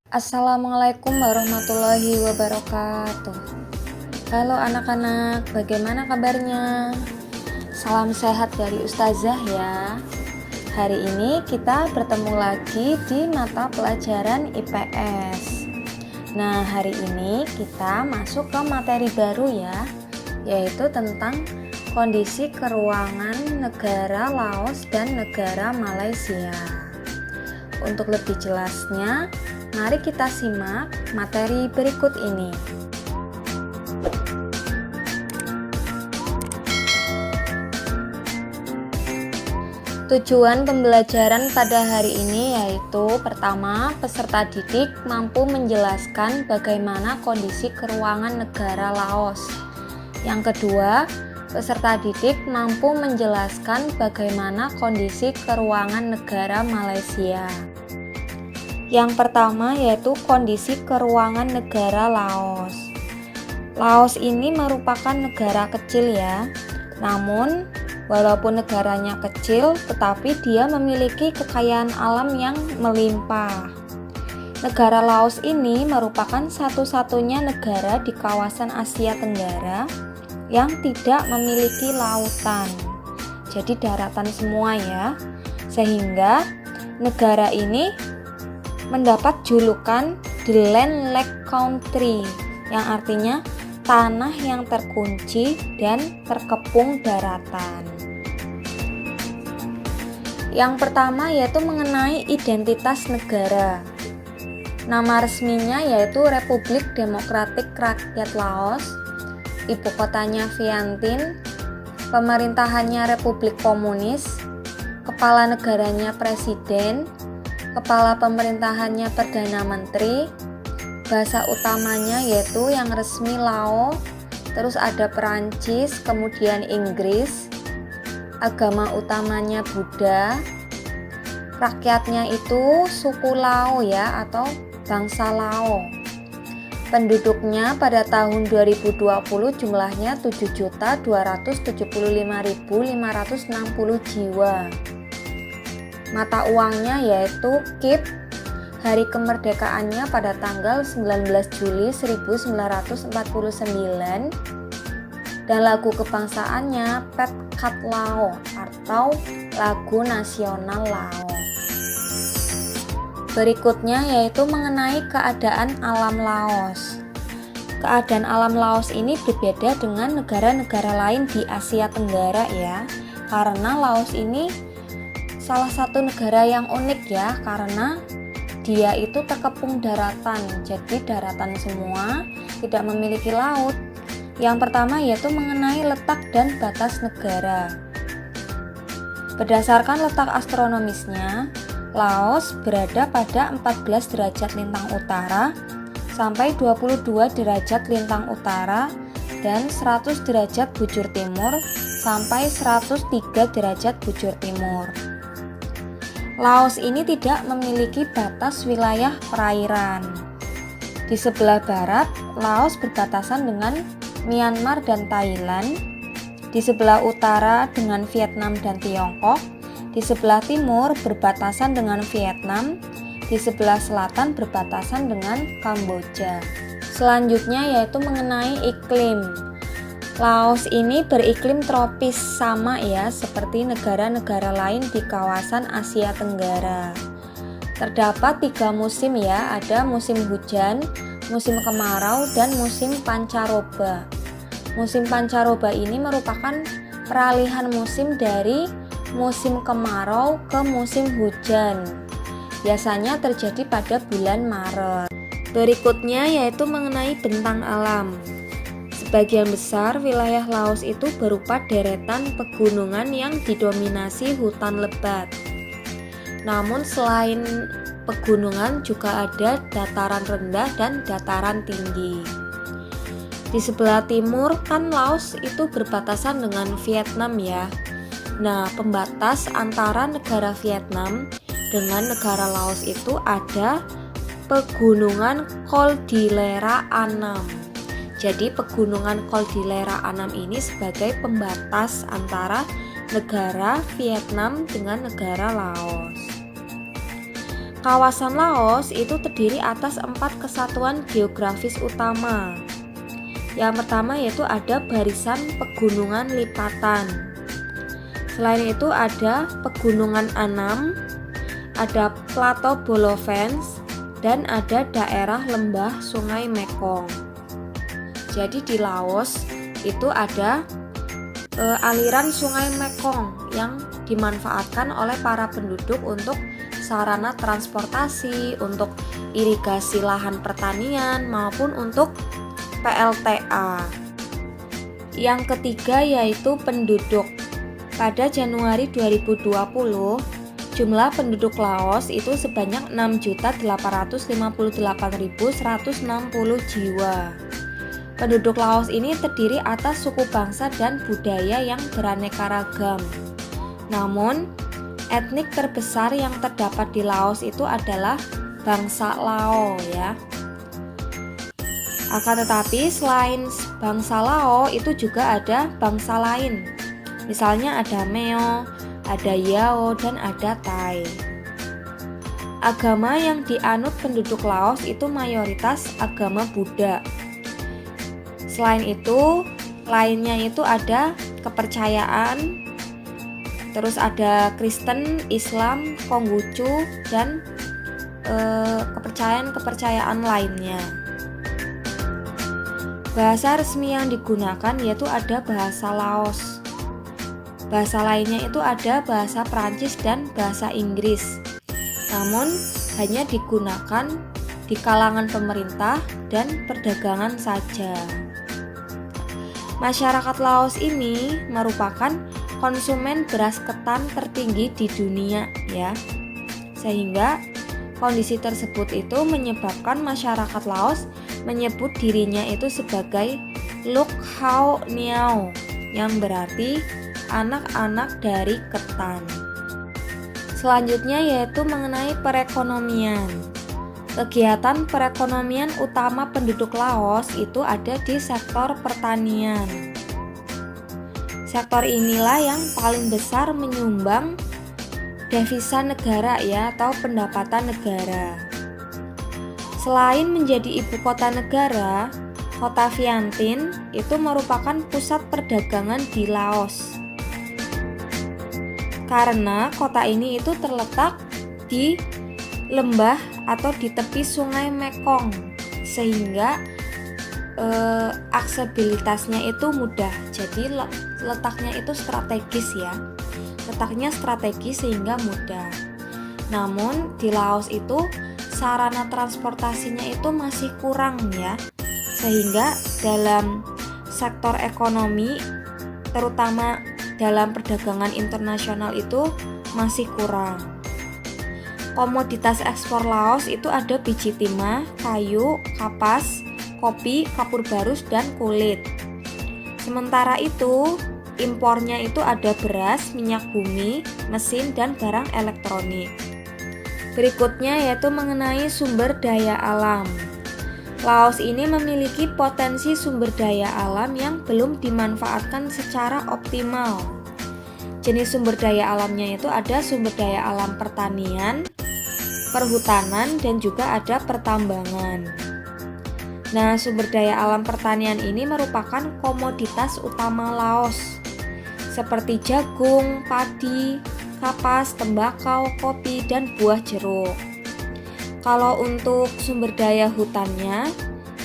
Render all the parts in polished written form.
Assalamualaikum warahmatullahi wabarakatuh. Halo anak-anak, bagaimana kabarnya? Salam sehat dari Ustazah ya. Hari ini kita bertemu lagi di mata pelajaran IPS. Nah, hari ini kita masuk ke materi baru ya, yaitu tentang kondisi keuangan negara Laos dan negara Malaysia. Untuk lebih jelasnya, mari kita simak materi berikut ini. Tujuan pembelajaran pada hari ini yaitu pertama, peserta didik mampu menjelaskan bagaimana kondisi keuangan negara Laos. Yang kedua, peserta didik mampu menjelaskan bagaimana kondisi keuangan negara Malaysia. Yang pertama yaitu kondisi keuangan negara Laos. Laos ini merupakan negara kecil ya. Namun, walaupun negaranya kecil, tetapi dia memiliki kekayaan alam yang melimpah. Negara Laos ini merupakan satu-satunya negara di kawasan Asia Tenggara yang tidak memiliki lautan. Jadi daratan semua ya. Sehingga negara ini mendapat julukan The Landlocked Country, yang artinya tanah yang terkunci dan terkepung daratan. Yang pertama yaitu mengenai identitas negara. Nama resminya yaitu Republik Demokratik Rakyat Laos, ibu kotanya Vientiane, pemerintahannya Republik Komunis, kepala negaranya Presiden, kepala pemerintahannya Perdana Menteri, bahasa utamanya yaitu yang resmi Lao, terus ada Perancis, kemudian Inggris, agama utamanya Buddha, rakyatnya itu suku Lao ya atau bangsa Lao. Penduduknya pada tahun 2020 jumlahnya 7.275.560 jiwa. Mata uangnya yaitu KIP, hari kemerdekaannya pada tanggal 19 Juli 1949, dan lagu kebangsaannya Phet Khat Lao atau lagu nasional Lao. Berikutnya yaitu mengenai keadaan alam Laos. Keadaan alam Laos ini berbeda dengan negara-negara lain di Asia Tenggara ya, karena Laos ini salah satu negara yang unik ya, karena dia itu terkepung daratan, jadi daratan semua, tidak memiliki laut. Yang pertama yaitu mengenai letak dan batas negara. Berdasarkan letak astronomisnya, Laos berada pada 14 derajat lintang utara sampai 22 derajat lintang utara dan 100 derajat bujur timur sampai 103 derajat bujur timur. Laos ini tidak memiliki batas wilayah perairan. Di sebelah barat, Laos berbatasan dengan Myanmar dan Thailand. Di sebelah utara dengan Vietnam dan Tiongkok. Di sebelah timur berbatasan dengan Vietnam. Di sebelah selatan berbatasan dengan Kamboja. Selanjutnya yaitu mengenai iklim. Laos ini beriklim tropis sama ya seperti negara-negara lain di kawasan Asia Tenggara. Terdapat 3 musim ya, ada musim hujan, musim kemarau, dan musim pancaroba. Musim pancaroba ini merupakan peralihan musim dari musim kemarau ke musim hujan. Biasanya terjadi pada bulan Maret. Berikutnya yaitu mengenai bentang alam. Sebagian besar wilayah Laos itu berupa deretan pegunungan yang didominasi hutan lebat. Namun selain pegunungan juga ada dataran rendah dan dataran tinggi. Di sebelah timur kan Laos itu berbatasan dengan Vietnam ya. Nah, pembatas antara negara Vietnam dengan negara Laos itu ada pegunungan Cordillera Annam. Jadi pegunungan Cordillera Annam ini sebagai pembatas antara negara Vietnam dengan negara Laos. Kawasan Laos itu terdiri atas 4 kesatuan geografis utama. Yang pertama yaitu ada barisan pegunungan lipatan. Selain itu ada pegunungan Annam, ada plato Bolovens, dan ada daerah lembah Sungai Mekong. Jadi di Laos itu ada aliran Sungai Mekong yang dimanfaatkan oleh para penduduk untuk sarana transportasi, untuk irigasi lahan pertanian maupun untuk PLTA. Yang ketiga yaitu penduduk. Pada Januari 2020, jumlah penduduk Laos itu sebanyak 6.858.160 jiwa. Penduduk Laos ini terdiri atas suku bangsa dan budaya yang beraneka ragam. Namun, etnik terbesar yang terdapat di Laos itu adalah bangsa Lao ya. Akan tetapi selain bangsa Lao itu juga ada bangsa lain. Misalnya ada Meo, ada Yao, dan ada Thai. Agama yang dianut penduduk Laos itu mayoritas agama Buddha. Selain itu, lainnya itu ada kepercayaan, terus ada Kristen, Islam, Konghucu, dan kepercayaan-kepercayaan lainnya. Bahasa resmi yang digunakan yaitu ada bahasa Laos. Bahasa lainnya itu ada bahasa Prancis dan bahasa Inggris. Namun hanya digunakan di kalangan pemerintah dan perdagangan saja. Masyarakat Laos ini merupakan konsumen beras ketan tertinggi di dunia ya. Sehingga kondisi tersebut itu menyebabkan masyarakat Laos menyebut dirinya itu sebagai Luk Hau Niao yang berarti anak-anak dari ketan. Selanjutnya yaitu mengenai perekonomian. Kegiatan perekonomian utama penduduk Laos itu ada di sektor pertanian. Sektor inilah yang paling besar menyumbang devisa negara ya atau pendapatan negara. Selain menjadi ibu kota negara, kota Vientiane itu merupakan pusat perdagangan di Laos. Karena kota ini itu terletak di lembah atau di tepi Sungai Mekong, sehingga aksesibilitasnya itu mudah. Jadi letaknya itu strategis ya. Letaknya strategis sehingga mudah. Namun di Laos itu sarana transportasinya itu masih kurang ya. Sehingga dalam sektor ekonomi terutama dalam perdagangan internasional itu masih kurang. Komoditas ekspor Laos itu ada biji timah, kayu, kapas, kopi, kapur barus, dan kulit. Sementara itu, impornya itu ada beras, minyak bumi, mesin, dan barang elektronik. Berikutnya yaitu mengenai sumber daya alam. Laos ini memiliki potensi sumber daya alam yang belum dimanfaatkan secara optimal. Jenis sumber daya alamnya itu ada sumber daya alam pertanian, perhutanan, dan juga ada pertambangan. Nah, sumber daya alam pertanian ini merupakan komoditas utama Laos, seperti jagung, padi, kapas, tembakau, kopi, dan buah jeruk. Kalau untuk sumber daya hutannya,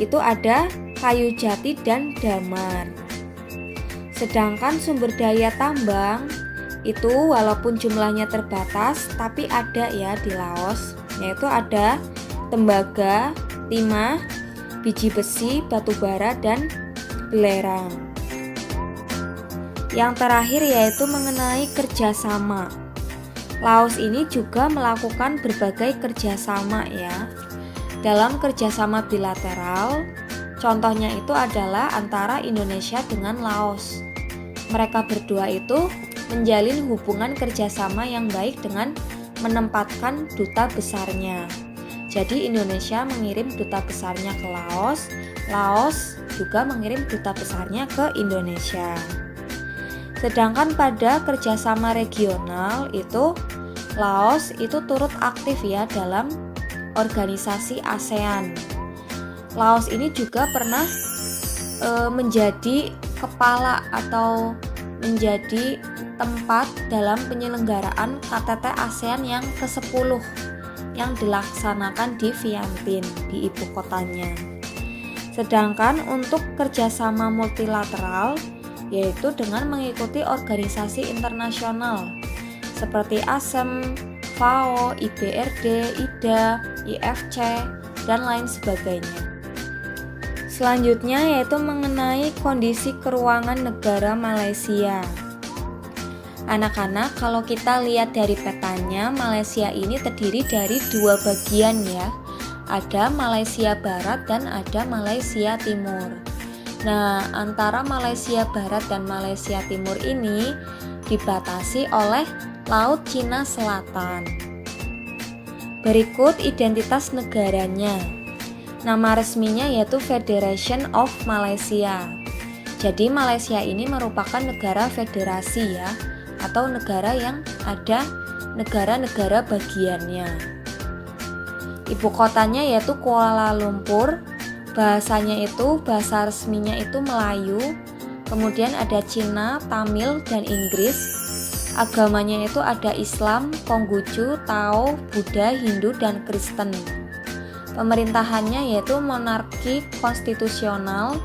itu ada kayu jati dan damar. Sedangkan sumber daya tambang, itu walaupun jumlahnya terbatas, tapi ada ya di Laos, yaitu ada tembaga, timah, biji besi, batu bara, dan belerang. Yang terakhir yaitu mengenai kerjasama. Laos ini juga melakukan berbagai kerjasama ya. Dalam kerjasama bilateral, contohnya itu adalah antara Indonesia dengan Laos. Mereka berdua itu menjalin hubungan kerjasama yang baik dengan menempatkan duta besarnya. Jadi Indonesia mengirim duta besarnya ke Laos, Laos juga mengirim duta besarnya ke Indonesia. Sedangkan pada kerjasama regional itu Laos itu turut aktif ya dalam organisasi ASEAN. Laos ini juga pernah menjadi kepala atau menjadi tempat dalam penyelenggaraan KTT ASEAN yang ke-10 yang dilaksanakan di Vientiane, di ibu kotanya. Sedangkan untuk kerjasama multilateral, yaitu dengan mengikuti organisasi internasional seperti ASEM, FAO, IBRD, IDA, IFC, dan lain sebagainya. Selanjutnya yaitu mengenai kondisi keuangan negara Malaysia. Anak-anak, kalau kita lihat dari petanya, Malaysia ini terdiri dari dua bagian ya. Ada Malaysia Barat dan ada Malaysia Timur. Nah, antara Malaysia Barat dan Malaysia Timur ini dibatasi oleh Laut Cina Selatan. Berikut identitas negaranya. Nama resminya yaitu Federation of Malaysia. Jadi Malaysia ini merupakan negara federasi ya, atau negara yang ada negara-negara bagiannya. Ibu kotanya yaitu Kuala Lumpur. Bahasanya itu, bahasa resminya itu Melayu. Kemudian ada Cina, Tamil, dan Inggris. Agamanya itu ada Islam, Konghucu, Tao, Buddha, Hindu, dan Kristen. Pemerintahannya yaitu monarki konstitusional.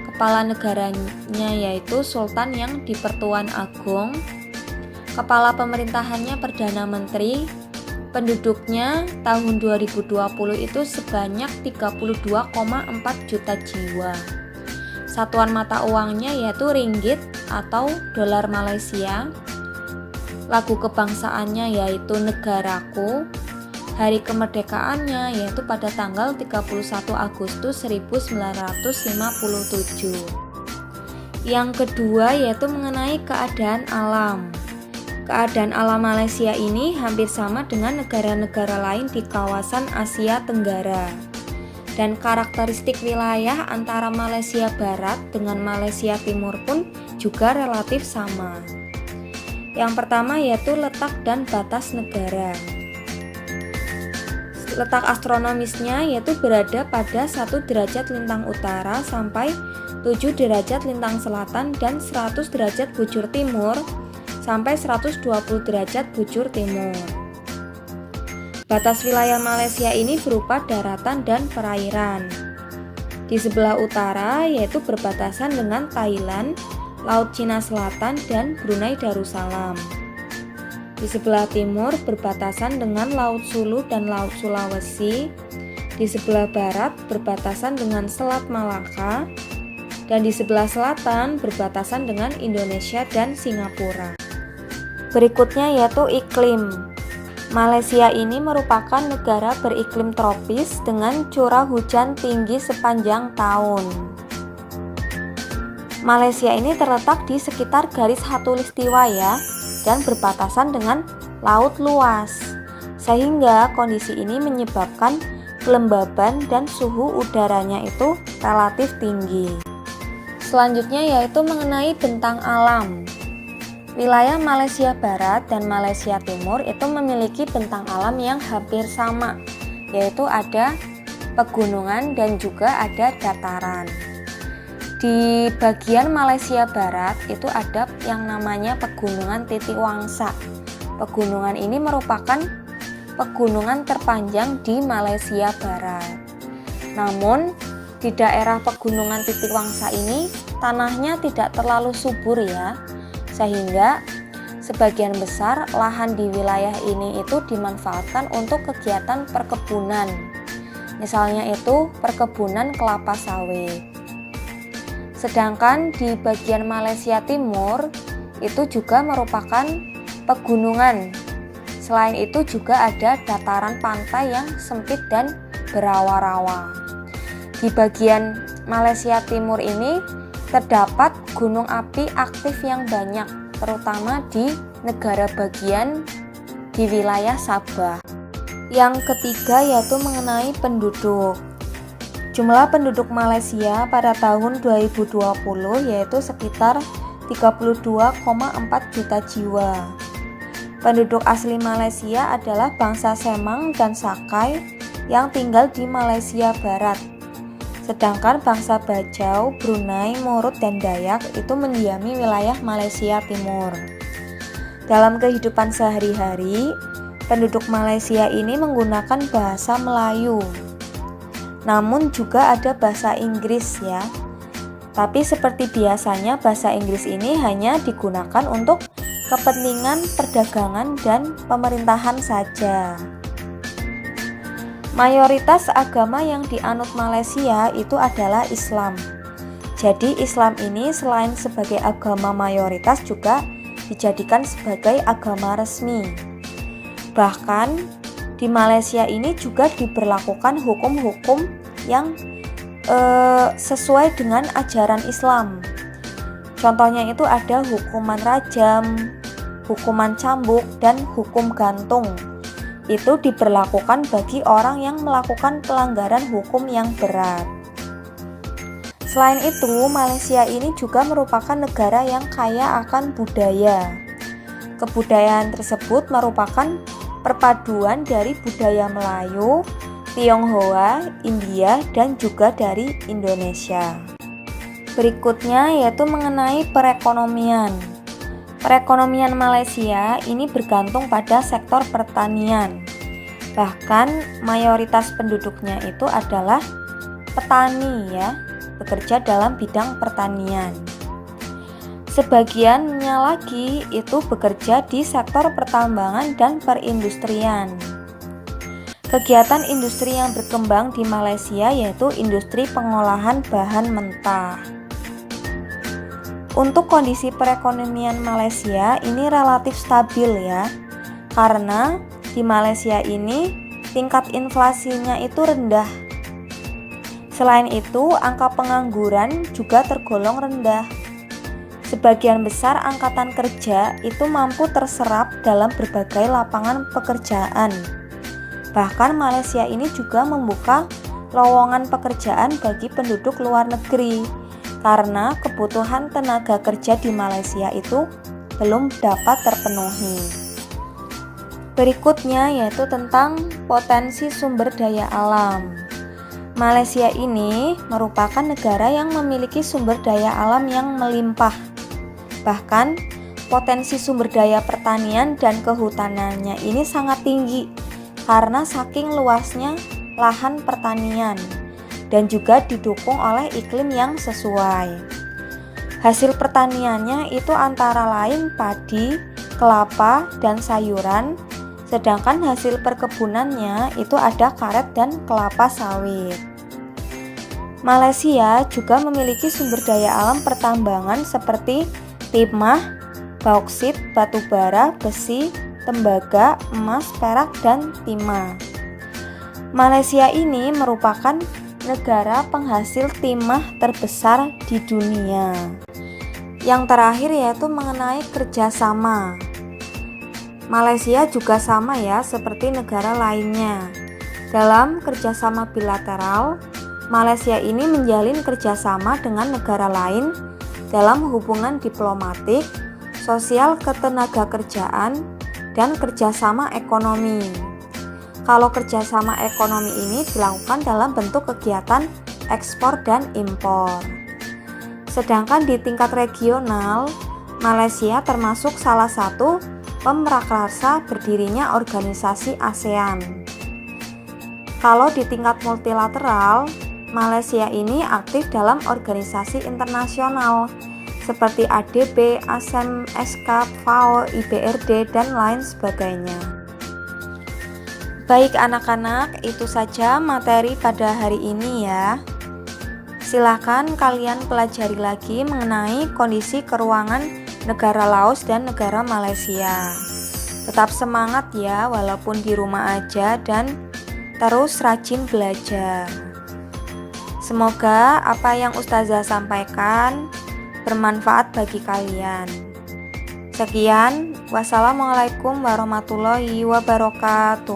Kepala negaranya yaitu Sultan yang di-Pertuan Agong. Kepala pemerintahannya Perdana Menteri. Penduduknya tahun 2020 itu sebanyak 32,4 juta jiwa. Satuan mata uangnya yaitu ringgit atau dolar Malaysia. Lagu kebangsaannya yaitu Negaraku. Hari kemerdekaannya yaitu pada tanggal 31 Agustus 1957. Yang kedua yaitu mengenai keadaan alam. Keadaan alam Malaysia ini hampir sama dengan negara-negara lain di kawasan Asia Tenggara. Dan karakteristik wilayah antara Malaysia Barat dengan Malaysia Timur pun juga relatif sama. Yang pertama yaitu letak dan batas negara. Letak astronomisnya yaitu berada pada 1 derajat lintang utara sampai 7 derajat lintang selatan dan 100 derajat bujur timur sampai 120 derajat bujur timur. Batas wilayah Malaysia ini berupa daratan dan perairan. Di sebelah utara yaitu berbatasan dengan Thailand, Laut Cina Selatan, dan Brunei Darussalam. Di sebelah timur berbatasan dengan Laut Sulu dan Laut Sulawesi. Di sebelah barat berbatasan dengan Selat Malaka. Dan di sebelah selatan berbatasan dengan Indonesia dan Singapura. Berikutnya yaitu iklim. Malaysia ini merupakan negara beriklim tropis dengan curah hujan tinggi sepanjang tahun. Malaysia ini terletak di sekitar garis khatulistiwa ya, dan berbatasan dengan laut luas, sehingga kondisi ini menyebabkan kelembaban dan suhu udaranya itu relatif tinggi. Selanjutnya yaitu mengenai bentang alam. Wilayah Malaysia Barat dan Malaysia Timur itu memiliki bentang alam yang hampir sama, yaitu ada pegunungan dan juga ada dataran. Di bagian Malaysia Barat itu ada yang namanya Pegunungan Titiwangsa. Pegunungan ini merupakan pegunungan terpanjang di Malaysia Barat. Namun di daerah Pegunungan Titiwangsa ini tanahnya tidak terlalu subur ya, sehingga sebagian besar lahan di wilayah ini itu dimanfaatkan untuk kegiatan perkebunan. Misalnya itu perkebunan kelapa sawit. Sedangkan di bagian Malaysia Timur itu juga merupakan pegunungan. Selain itu juga ada dataran pantai yang sempit dan berawa-rawa. Di bagian Malaysia Timur ini terdapat gunung api aktif yang banyak, terutama di negara bagian di wilayah Sabah. Yang ketiga yaitu mengenai penduduk. Jumlah penduduk Malaysia pada tahun 2020 yaitu sekitar 32,4 juta jiwa. Penduduk asli Malaysia adalah bangsa Semang dan Sakai yang tinggal di Malaysia Barat. Sedangkan bangsa Bajau, Brunei, Murut, dan Dayak itu mendiami wilayah Malaysia Timur. Dalam kehidupan sehari-hari, penduduk Malaysia ini menggunakan bahasa Melayu. Namun juga ada bahasa Inggris ya. Tapi seperti biasanya bahasa Inggris ini hanya digunakan untuk kepentingan perdagangan dan pemerintahan saja. Mayoritas agama yang dianut Malaysia itu adalah Islam. Jadi Islam ini selain sebagai agama mayoritas juga dijadikan sebagai agama resmi. Bahkan di Malaysia ini juga diberlakukan hukum-hukum yang sesuai dengan ajaran Islam. Contohnya itu ada hukuman rajam, hukuman cambuk, dan hukum gantung. Itu diberlakukan bagi orang yang melakukan pelanggaran hukum yang berat. Selain itu, Malaysia ini juga merupakan negara yang kaya akan budaya. Kebudayaan tersebut merupakan perpaduan dari budaya Melayu, Tionghoa, India, dan juga dari Indonesia. Berikutnya yaitu mengenai perekonomian. Perekonomian Malaysia ini bergantung pada sektor pertanian. Bahkan mayoritas penduduknya itu adalah petani ya, bekerja dalam bidang pertanian. Sebagiannya lagi itu bekerja di sektor pertambangan dan perindustrian. Kegiatan industri yang berkembang di Malaysia yaitu industri pengolahan bahan mentah. Untuk kondisi perekonomian Malaysia ini relatif stabil ya, karena di Malaysia ini tingkat inflasinya itu rendah. Selain itu, angka pengangguran juga tergolong rendah. Sebagian besar angkatan kerja itu mampu terserap dalam berbagai lapangan pekerjaan. Bahkan Malaysia ini juga membuka lowongan pekerjaan bagi penduduk luar negeri karena kebutuhan tenaga kerja di Malaysia itu belum dapat terpenuhi. Berikutnya yaitu tentang potensi sumber daya alam. Malaysia ini merupakan negara yang memiliki sumber daya alam yang melimpah. Bahkan potensi sumber daya pertanian dan kehutanannya ini sangat tinggi karena saking luasnya lahan pertanian dan juga didukung oleh iklim yang sesuai. Hasil pertaniannya itu antara lain padi, kelapa, dan sayuran, sedangkan hasil perkebunannya itu ada karet dan kelapa sawit. Malaysia juga memiliki sumber daya alam pertambangan seperti timah, bauksit, batu bara, besi, tembaga, emas, perak, dan timah. Malaysia ini merupakan negara penghasil timah terbesar di dunia. Yang terakhir yaitu mengenai kerjasama. Malaysia juga sama ya seperti negara lainnya. Dalam kerjasama bilateral, Malaysia ini menjalin kerjasama dengan negara lain dalam hubungan diplomatik, sosial ketenaga kerjaan, dan kerjasama ekonomi. Kalau kerjasama ekonomi ini dilakukan dalam bentuk kegiatan ekspor dan impor. Sedangkan di tingkat regional, Malaysia termasuk salah satu pemrakarsa berdirinya organisasi ASEAN. Kalau di tingkat multilateral, Malaysia ini aktif dalam organisasi internasional seperti ADB, ASEM, SK, FAO, IBRD, dan lain sebagainya. Baik anak-anak, itu saja materi pada hari ini ya. Silakan kalian pelajari lagi mengenai kondisi keuangan negara Laos dan negara Malaysia. Tetap semangat ya, walaupun di rumah aja, dan terus rajin belajar. Semoga apa yang Ustazah sampaikan bermanfaat bagi kalian. Sekian, wassalamualaikum warahmatullahi wabarakatuh.